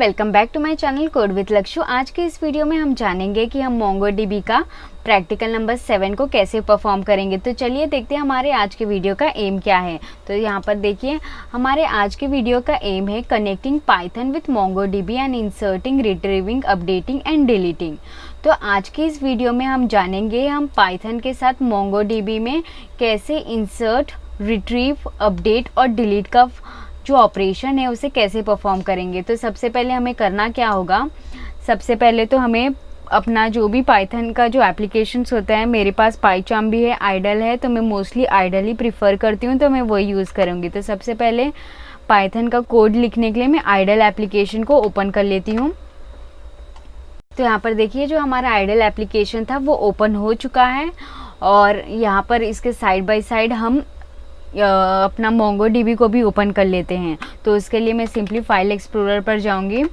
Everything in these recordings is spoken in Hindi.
Welcome back to my channel code with Lakshu. आज के इस वीडियो में हम जानेंगे कि हम मोंगोडीबी का प्रैक्टिकल नंबर 7 को कैसे परफॉर्म करेंगे। तो चलिए देखते हैं हमारे आज के वीडियो का एम क्या है। तो यहाँ पर देखिए हमारे आज के वीडियो का एम है connecting Python with MongoDB and inserting, retrieving, updating and deleting. तो आज की इस वीडियो में हम जानेंगे हम पाइथन के साथ मोंगोडीबी में कैसे इंसर्ट, रिट्रीव, अपडेट और डिलीट का जो ऑपरेशन है उसे कैसे परफॉर्म करेंगे। तो सबसे पहले हमें करना क्या होगा, सबसे पहले तो हमें अपना जो भी पाइथन का जो एप्लीकेशंस होता है, मेरे पास पाइचार्म भी है, आइडल है, तो मैं मोस्टली आइडल ही प्रिफर करती हूँ, तो मैं वही यूज़ करूँगी। तो सबसे पहले पाइथन का कोड लिखने के लिए मैं आइडल एप्लीकेशन को ओपन कर लेती हूँ। तो यहाँ पर देखिए जो हमारा आइडल एप्लीकेशन था वो ओपन हो चुका है और यहाँ पर इसके साइड बाय साइड हम अपना मोंगोडीबी को भी ओपन कर लेते हैं। तो उसके लिए मैं सिंपली फाइल एक्सप्लोरर पर जाऊंगी।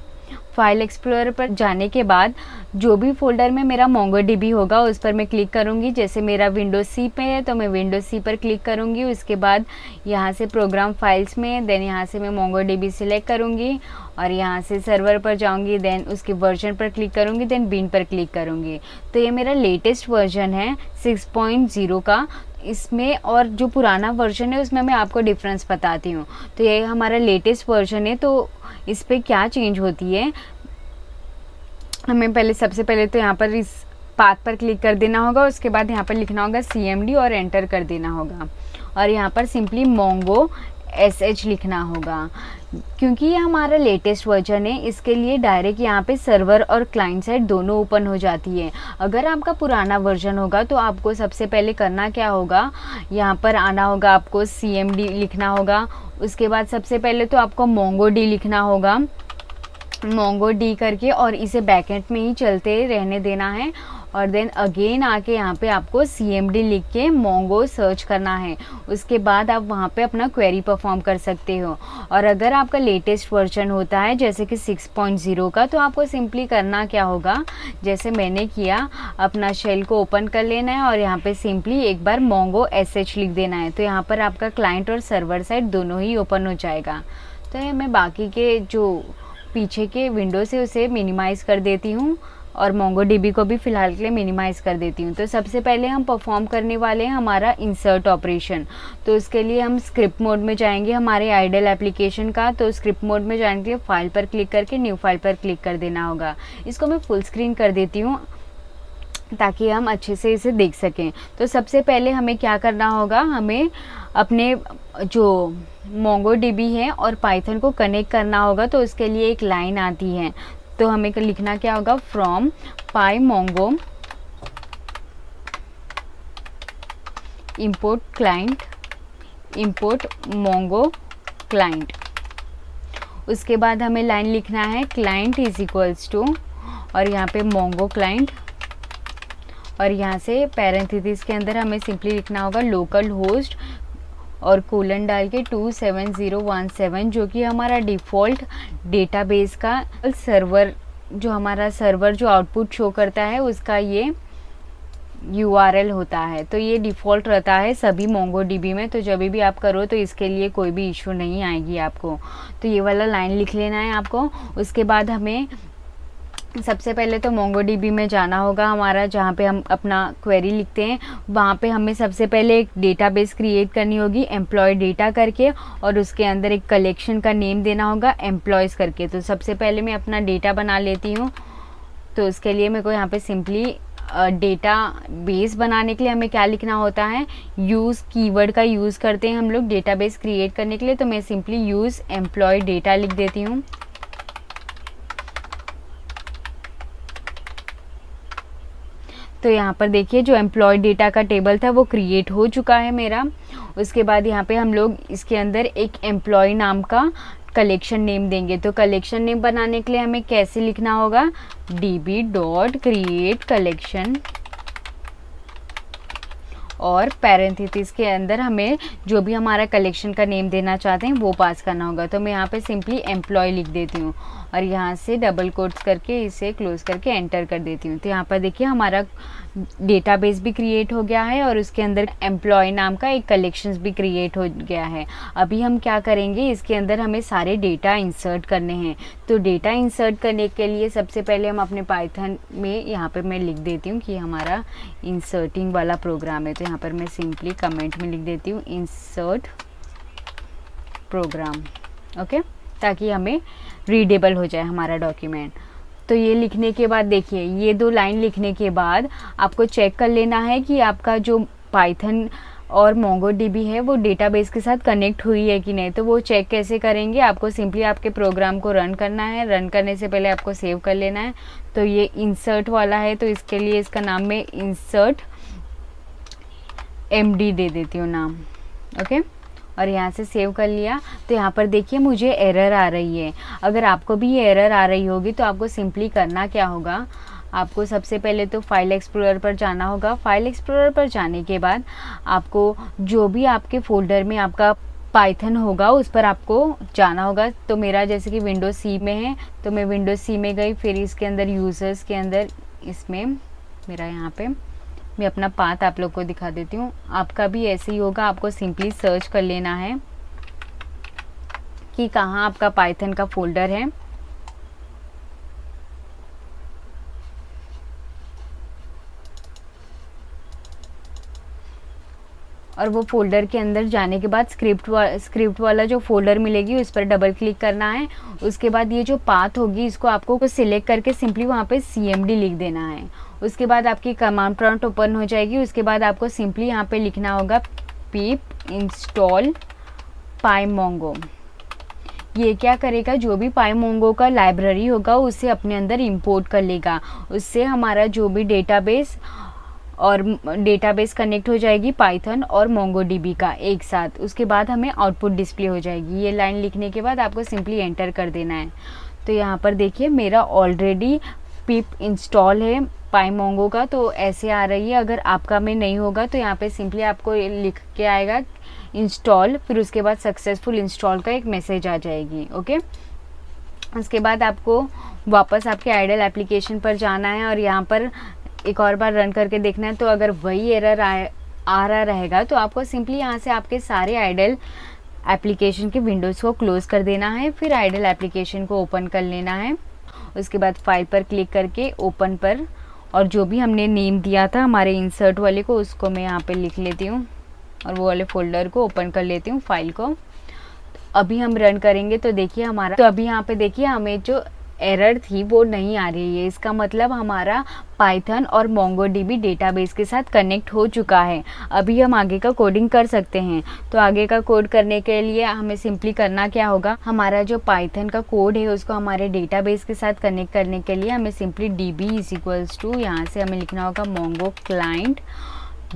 फाइल एक्सप्लोरर पर जाने के बाद जो भी फोल्डर में मेरा मोंगोडीबी होगा उस पर मैं क्लिक करूंगी। जैसे मेरा विंडोज सी पे है तो मैं विंडोज सी पर क्लिक करूंगी। उसके बाद यहाँ से प्रोग्राम फाइल्स में देन यहाँ से मैं मोंगोडीबी सिलेक्ट करूंगी और यहाँ से सर्वर पर जाऊंगी, देन उसके वर्जन पर क्लिक करूंगी, देन बिन पर क्लिक करूंगी। तो ये मेरा लेटेस्ट वर्जन है 6.0 का। इसमें और जो पुराना वर्जन है उसमें मैं आपको डिफरेंस बताती हूँ। तो ये हमारा लेटेस्ट वर्जन है, तो इस पर क्या चेंज होती है, हमें पहले सबसे पहले तो यहाँ पर इस पाथ पर क्लिक कर देना होगा। उसके बाद यहाँ पर लिखना होगा CMD और एंटर कर देना होगा और यहाँ पर सिंपली मोंगो SH लिखना होगा। क्योंकि ये हमारा लेटेस्ट वर्जन है इसके लिए डायरेक्ट यहाँ पे सर्वर और क्लाइंट साइड दोनों ओपन हो जाती है। अगर आपका पुराना वर्जन होगा तो आपको सबसे पहले करना क्या होगा, यहाँ पर आना होगा, आपको CMD लिखना होगा। उसके बाद सबसे पहले तो आपको मोंगोडी लिखना होगा, मोंगोडी करके, और इसे बैकएंड में ही चलते रहने देना है। और देन अगेन आके यहाँ पे आपको CMD लिख के मोंगो सर्च करना है। उसके बाद आप वहाँ पे अपना क्वेरी परफॉर्म कर सकते हो। और अगर आपका लेटेस्ट वर्जन होता है जैसे कि 6.0 का, तो आपको सिंपली करना क्या होगा, जैसे मैंने किया, अपना शेल को ओपन कर लेना है और यहाँ पे सिंपली एक बार मोंगो SH लिख देना है। तो यहाँ पर आपका क्लाइंट और सर्वर साइड दोनों ही ओपन हो जाएगा। तो मैं बाकी के जो पीछे के विंडो से उसे मिनिमाइज़ कर देती हूँ और मोंगोडीबी को भी फ़िलहाल के लिए मिनिमाइज़ कर देती हूँ। तो सबसे पहले हम परफॉर्म करने वाले हैं हमारा इंसर्ट ऑपरेशन। तो उसके लिए हम स्क्रिप्ट मोड में जाएंगे हमारे आइडल एप्लीकेशन का। तो स्क्रिप्ट मोड में जाने के लिए फाइल पर क्लिक करके न्यू फाइल पर क्लिक कर देना होगा। इसको मैं फुल स्क्रीन कर देती हूँ ताकि हम अच्छे से इसे देख सकें। तो सबसे पहले हमें क्या करना होगा, हमें अपने जो मोंगोडीबी है और पाइथन को कनेक्ट करना होगा। तो उसके लिए एक लाइन आती है, तो हमें लिखना क्या होगा, from pymongo import client, import mongo client. उसके बाद हमें लाइन लिखना है क्लाइंट इज इक्वल्स टू, और यहाँ पे मोंगो क्लाइंट, और यहाँ से पैरेंथेसिस के अंदर हमें सिंपली लिखना होगा लोकल होस्ट और कोलन डाल के 27017, जो कि हमारा डिफ़ॉल्ट डेटाबेस का सर्वर, जो हमारा सर्वर जो आउटपुट शो करता है उसका ये URL होता है। तो ये डिफ़ॉल्ट रहता है सभी मोंगोडीबी में। तो जब भी आप करो तो इसके लिए कोई भी इशू नहीं आएगी आपको। तो ये वाला लाइन लिख लेना है आपको। उसके बाद हमें सबसे पहले तो मोंगोडीबी में जाना होगा हमारा, जहाँ पे हम अपना क्वेरी लिखते हैं। वहाँ पे हमें सबसे पहले एक डेटाबेस क्रिएट करनी होगी एम्प्लॉय डेटा करके, और उसके अंदर एक कलेक्शन का नेम देना होगा एम्प्लॉयज़ करके। तो सबसे पहले मैं अपना डेटा बना लेती हूँ। तो उसके लिए मेरे को यहाँ पे सिंपली डेटा बेस बनाने के लिए हमें क्या लिखना होता है, यूज़ कीवर्ड का यूज़ करते हैं हम लोग डेटाबेस क्रिएट करने के लिए। तो मैं सिंपली यूज़ एम्प्लॉय डेटा लिख देती हूँ। तो यहाँ पर देखिए जो एम्प्लॉय डेटा का टेबल था वो क्रिएट हो चुका है मेरा। उसके बाद यहाँ पे हम लोग इसके अंदर एक एम्प्लॉय नाम का कलेक्शन नेम देंगे। तो कलेक्शन नेम बनाने के लिए हमें कैसे लिखना होगा, db.create collection, और पैरेंथेसिस के अंदर हमें जो भी हमारा कलेक्शन का नेम देना चाहते हैं वो पास करना होगा। तो मैं यहाँ पे सिंपली एम्प्लॉय लिख देती हूँ। और यहाँ से डबल कोट्स करके इसे क्लोज करके एंटर कर देती हूँ। तो यहाँ पर देखिए हमारा डेटाबेस भी क्रिएट हो गया है और उसके अंदर एम्प्लॉय नाम का एक कलेक्शंस भी क्रिएट हो गया है। अभी हम क्या करेंगे, इसके अंदर हमें सारे डेटा इंसर्ट करने हैं। तो डेटा इंसर्ट करने के लिए सबसे पहले हम अपने पाइथन में यहाँ पर मैं लिख देती हूँ कि हमारा इंसर्टिंग वाला प्रोग्राम है। तो यहाँ पर मैं सिंपली कमेंट में लिख देती हूँ इंसर्ट प्रोग्राम, ओके, ताकि हमें रीडेबल हो जाए हमारा डॉक्यूमेंट। तो ये लिखने के बाद देखिए, ये 2 लाइन लिखने के बाद आपको चेक कर लेना है कि आपका जो पाइथन और मोंगोडीबी है वो डेटाबेस के साथ कनेक्ट हुई है कि नहीं। तो वो चेक कैसे करेंगे, आपको सिंपली आपके प्रोग्राम को रन करना है। रन करने से पहले आपको सेव कर लेना है। तो ये इंसर्ट वाला है, तो इसके लिए इसका नाम मैं इंसर्ट MD दे देती हूँ नाम, ओके। और यहाँ से सेव कर लिया। तो यहाँ पर देखिए मुझे एरर आ रही है। अगर आपको भी ये एरर आ रही होगी तो आपको सिंपली करना क्या होगा, आपको सबसे पहले तो फाइल एक्सप्लोरर पर जाना होगा। फाइल एक्सप्लोरर पर जाने के बाद आपको जो भी आपके फोल्डर में आपका पाइथन होगा उस पर आपको जाना होगा। तो मेरा जैसे कि विंडोज सी में है, तो मैं विंडोज सी में गई, फिर इसके अंदर यूज़र्स के अंदर इसमें मेरा यहाँ पे मैं अपना पाथ आप लोग को दिखा देती हूँ। आपका भी ऐसे ही होगा, आपको सिंपली सर्च कर लेना है कि कहाँ आपका पाइथन का फोल्डर है। और वो फोल्डर के अंदर जाने के बाद स्क्रिप्ट वाला जो फोल्डर मिलेगी उस पर डबल क्लिक करना है। उसके बाद ये जो पाथ होगी इसको आपको सिलेक्ट करके सिंपली वहाँ पे CMD लिख देना है। उसके बाद आपकी कमांड प्रॉम्प्ट ओपन हो जाएगी। उसके बाद आपको सिंपली यहाँ पे लिखना होगा pip install pymongo। ये क्या करेगा, जो भी pymongo का लाइब्रेरी होगा उसे अपने अंदर इंपोर्ट कर लेगा। उससे हमारा जो भी डेटाबेस कनेक्ट हो जाएगी पाइथन और मोंगोडीबी का एक साथ। उसके बाद हमें आउटपुट डिस्प्ले हो जाएगी। ये लाइन लिखने के बाद आपको सिंपली एंटर कर देना है। तो यहाँ पर देखिए मेरा ऑलरेडी पिप इंस्टॉल है पाइमोंगो का, तो ऐसे आ रही है। अगर आपका में नहीं होगा तो यहाँ पे सिंपली आपको लिख के आएगा इंस्टॉल, फिर उसके बाद सक्सेसफुल इंस्टॉल का एक मैसेज आ जाएगी, ओके। उसके बाद आपको वापस आपके आइडल एप्लीकेशन पर जाना है और यहाँ पर एक और बार रन करके देखना है। तो अगर वही एरर आ रहा रहेगा तो आपको सिंपली यहाँ से आपके सारे आइडल एप्लीकेशन के विंडोज़ को क्लोज कर देना है, फिर आइडल एप्लीकेशन को ओपन कर लेना है। उसके बाद फाइल पर क्लिक करके ओपन पर, और जो भी हमने नेम दिया था हमारे इंसर्ट वाले को उसको मैं यहाँ पे लिख लेती हूँ और वो वाले फोल्डर को ओपन कर लेती हूँ, फाइल को। अभी हम रन करेंगे तो देखिए हमारा, तो अभी यहाँ पे देखिए हमें जो एरर थी वो नहीं आ रही है। इसका मतलब हमारा पाइथन और मोंगोडीबी डेटाबेस के साथ कनेक्ट हो चुका है। अभी हम आगे का कोडिंग कर सकते हैं। तो आगे का कोड करने के लिए हमें सिंपली करना क्या होगा, हमारा जो पाइथन का कोड है उसको हमारे डेटाबेस के साथ कनेक्ट करने के लिए हमें सिंपली DB = यहाँ से हमें लिखना होगा मोंगो क्लाइंट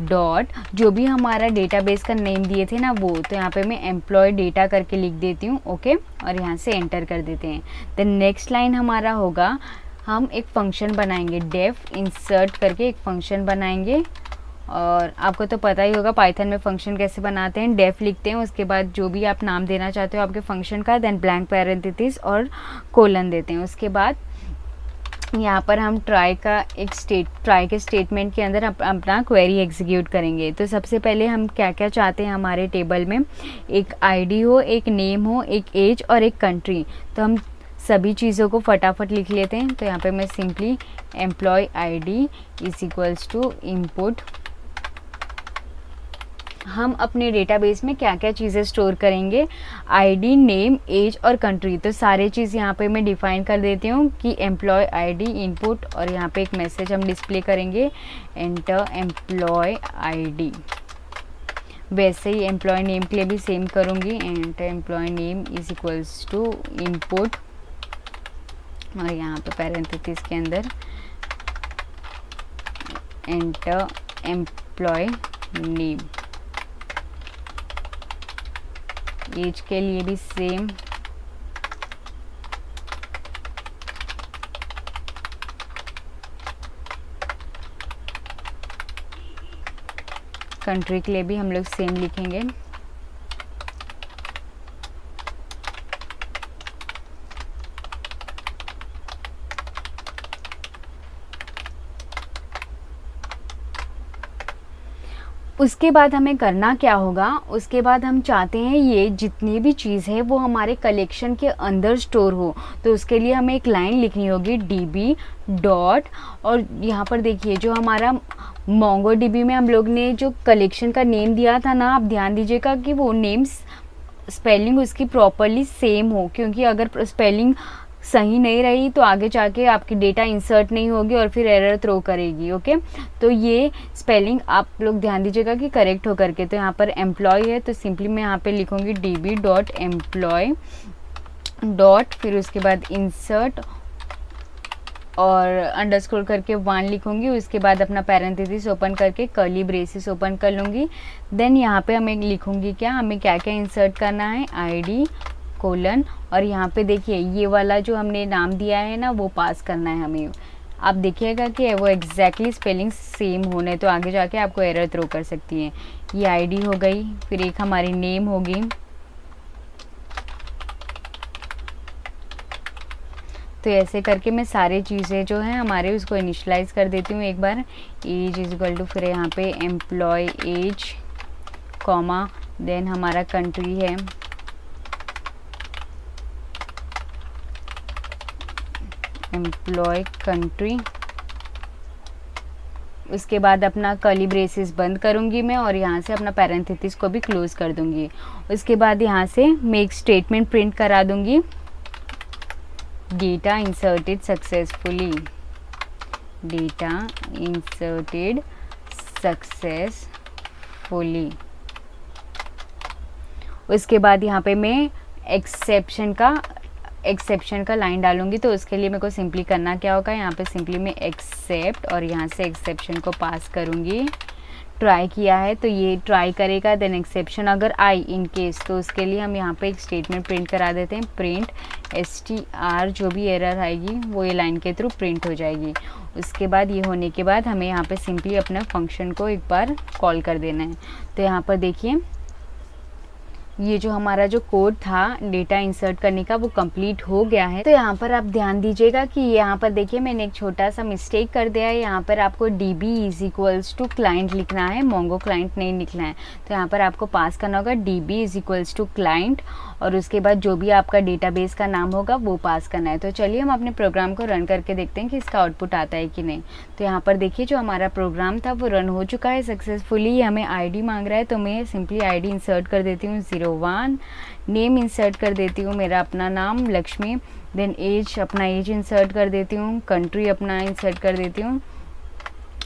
डॉट, जो भी हमारा डेटाबेस का नेम दिए थे ना वो, तो यहाँ पे मैं एम्प्लॉय डेटा करके लिख देती हूँ, ओके। और यहाँ से एंटर कर देते हैं। देन नेक्स्ट लाइन हमारा होगा, हम एक फंक्शन बनाएंगे, डेफ इंसर्ट करके एक फंक्शन बनाएंगे। और आपको तो पता ही होगा पाइथन में फंक्शन कैसे बनाते हैं। डेफ लिखते हैं, उसके बाद जो भी आप नाम देना चाहते हो आपके फंक्शन का, देन ब्लैंक पैरेंथेसिस और कोलन देते हैं। उसके बाद यहाँ पर हम ट्राई के स्टेटमेंट के अंदर अपना क्वेरी एग्जीक्यूट करेंगे। तो सबसे पहले हम क्या क्या चाहते हैं हमारे टेबल में, एक आईडी हो, एक नेम हो, एक एज और एक कंट्री। तो हम सभी चीज़ों को फटाफट लिख लेते हैं। तो यहाँ पे मैं सिंपली एम्प्लॉय ID = इनपुट। हम अपने डेटाबेस में क्या क्या चीज़ें स्टोर करेंगे, आईडी, नेम, एज और कंट्री। तो सारे चीज़ यहाँ पे मैं डिफाइन कर देती हूँ कि एम्प्लॉय ID इनपुट, और यहाँ पे एक मैसेज हम डिस्प्ले करेंगे, एंटर एम्प्लॉय ID। वैसे ही एम्प्लॉय नेम के लिए भी सेम करूँगी, एंटर एम्प्लॉय नेम = इनपुट, और यहाँ पे पैरेंथेसिस के अंदर एंटर एम्प्लॉय नेम। एज के लिए भी सेम, कंट्री के लिए भी हम लोग सेम लिखेंगे। उसके बाद हमें करना क्या होगा, उसके बाद हम चाहते हैं ये जितनी भी चीज़ है वो हमारे कलेक्शन के अंदर स्टोर हो। तो उसके लिए हमें एक लाइन लिखनी होगी db डॉट, और यहाँ पर देखिए जो हमारा मोंगो डीबी में हम लोग ने जो कलेक्शन का नेम दिया था ना, आप ध्यान दीजिएगा कि वो नेम स्पेलिंग उसकी प्रॉपरली सेम हो, क्योंकि अगर स्पेलिंग सही नहीं रही तो आगे जाके आपकी डेटा इंसर्ट नहीं होगी और फिर एरर थ्रो करेगी। ओके, तो ये स्पेलिंग आप लोग ध्यान दीजिएगा कि करेक्ट हो करके। तो यहाँ पर एम्प्लॉय है तो सिंपली मैं यहाँ पे लिखूँगी db डॉट एम्प्लॉय डॉट, फिर उसके बाद इंसर्ट और अंडरस्कोर करके 1 लिखूँगी। उसके बाद अपना पैरेंथेसिस ओपन करके कर्ली ब्रेसेस ओपन कर लूँगी। देन यहाँ पे हमें लिखूँगी क्या, हमें क्या क्या इंसर्ट करना है, ID कोलन, और यहाँ पे देखिए ये वाला जो हमने नाम दिया है ना वो पास करना है हमें। आप देखिएगा कि वो एग्जैक्टली स्पेलिंग सेम होने, तो आगे जाके आपको एरर थ्रो कर सकती है। ये ID हो गई, फिर एक हमारी नेम होगी। तो ऐसे करके मैं सारे चीज़ें जो हैं हमारे उसको इनिशलाइज कर देती हूँ एक बार। एज इज इक्वल टू, फिर यहाँ पे एम्प्लॉय एज कॉमा, देन हमारा कंट्री है एम्प्लॉय कंट्री। उसके बाद अपना कर्ली ब्रेसेस बंद करूँगी मैं और यहाँ से अपना पैरेंथेसिस को भी क्लोज कर दूँगी। उसके बाद यहाँ से मैं एक स्टेटमेंट प्रिंट करा दूँगी, data inserted successfully, data inserted successfully. उसके बाद यहाँ पे मैं एक्सेप्शन का लाइन डालूंगी। तो उसके लिए मेरे को सिंपली करना क्या होगा, यहाँ पे सिंपली मैं एक्सेप्ट और यहाँ से एक्सेप्शन को पास करूँगी। ट्राई किया है तो ये ट्राई करेगा, देन एक्सेप्शन अगर आई इन केस, तो उसके लिए हम यहाँ पे एक स्टेटमेंट प्रिंट करा देते हैं, प्रिंट str, जो भी एरर आएगी वो ये लाइन के थ्रू प्रिंट हो जाएगी। उसके बाद ये होने के बाद हमें यहाँ पे सिंपली अपना फंक्शन को एक बार कॉल कर देना है। तो यहाँ पर देखिए ये जो हमारा जो कोड था डेटा इंसर्ट करने का वो कंप्लीट हो गया है। तो यहाँ पर आप ध्यान दीजिएगा कि यहाँ पर देखिए मैंने एक छोटा सा मिस्टेक कर दिया है। यहाँ पर आपको db is equals to client लिखना है, मोंगो क्लाइंट नहीं लिखना है। तो यहाँ पर आपको पास करना होगा db is equals to client, और उसके बाद जो भी आपका डेटाबेस का नाम होगा वो पास करना है। तो चलिए हम अपने प्रोग्राम को रन करके देखते हैं कि इसका आउटपुट आता है कि नहीं। तो यहाँ पर देखिए जो हमारा प्रोग्राम था वो रन हो चुका है सक्सेसफुली। हमें ID मांग रहा है तो मैं सिंपली ID इंसर्ट कर देती हूँ 01, नेम इंसर्ट कर देती हूँ मेरा अपना नाम लक्ष्मी, देन एज अपना एज इंसर्ट कर देती हूँ, कंट्री अपना इंसर्ट कर देती हूँ,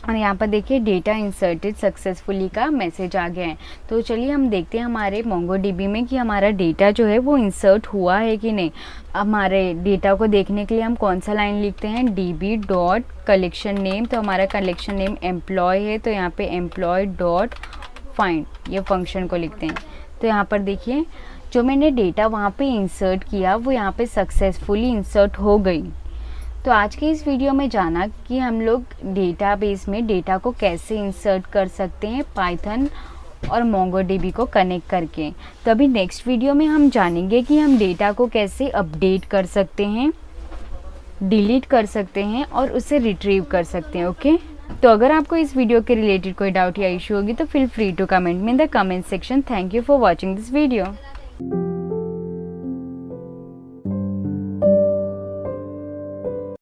और यहाँ पर देखिए डेटा इंसर्टेड सक्सेसफुली का मैसेज आ गया है। तो चलिए हम देखते हैं हमारे मोंगो डीबी में कि हमारा डेटा जो है वो इंसर्ट हुआ है कि नहीं। हमारे डेटा को देखने के लिए हम कौन सा लाइन लिखते हैं, db डॉट कलेक्शन नेम। तो हमारा कलेक्शन नेम एम्प्लॉय है, तो यहाँ पे एम्प्लॉय डॉट फाइंड ये फंक्शन को लिखते हैं। तो यहाँ पर देखिए जो मैंने डेटा वहाँ पे इंसर्ट किया वो यहाँ पे सक्सेसफुली इंसर्ट हो गई। तो आज के इस वीडियो में जाना कि हम लोग डेटाबेस में डेटा को कैसे इंसर्ट कर सकते हैं पाइथन और मोंगोडीबी को कनेक्ट करके। तो अभी नेक्स्ट वीडियो में हम जानेंगे कि हम डेटा को कैसे अपडेट कर सकते हैं, डिलीट कर सकते हैं और उसे रिट्रीव कर सकते हैं। ओके, तो अगर आपको इस वीडियो के रिलेटेड कोई डाउट या इशू होगी तो feel free to comment me in the comment section. Thank you for watching this video.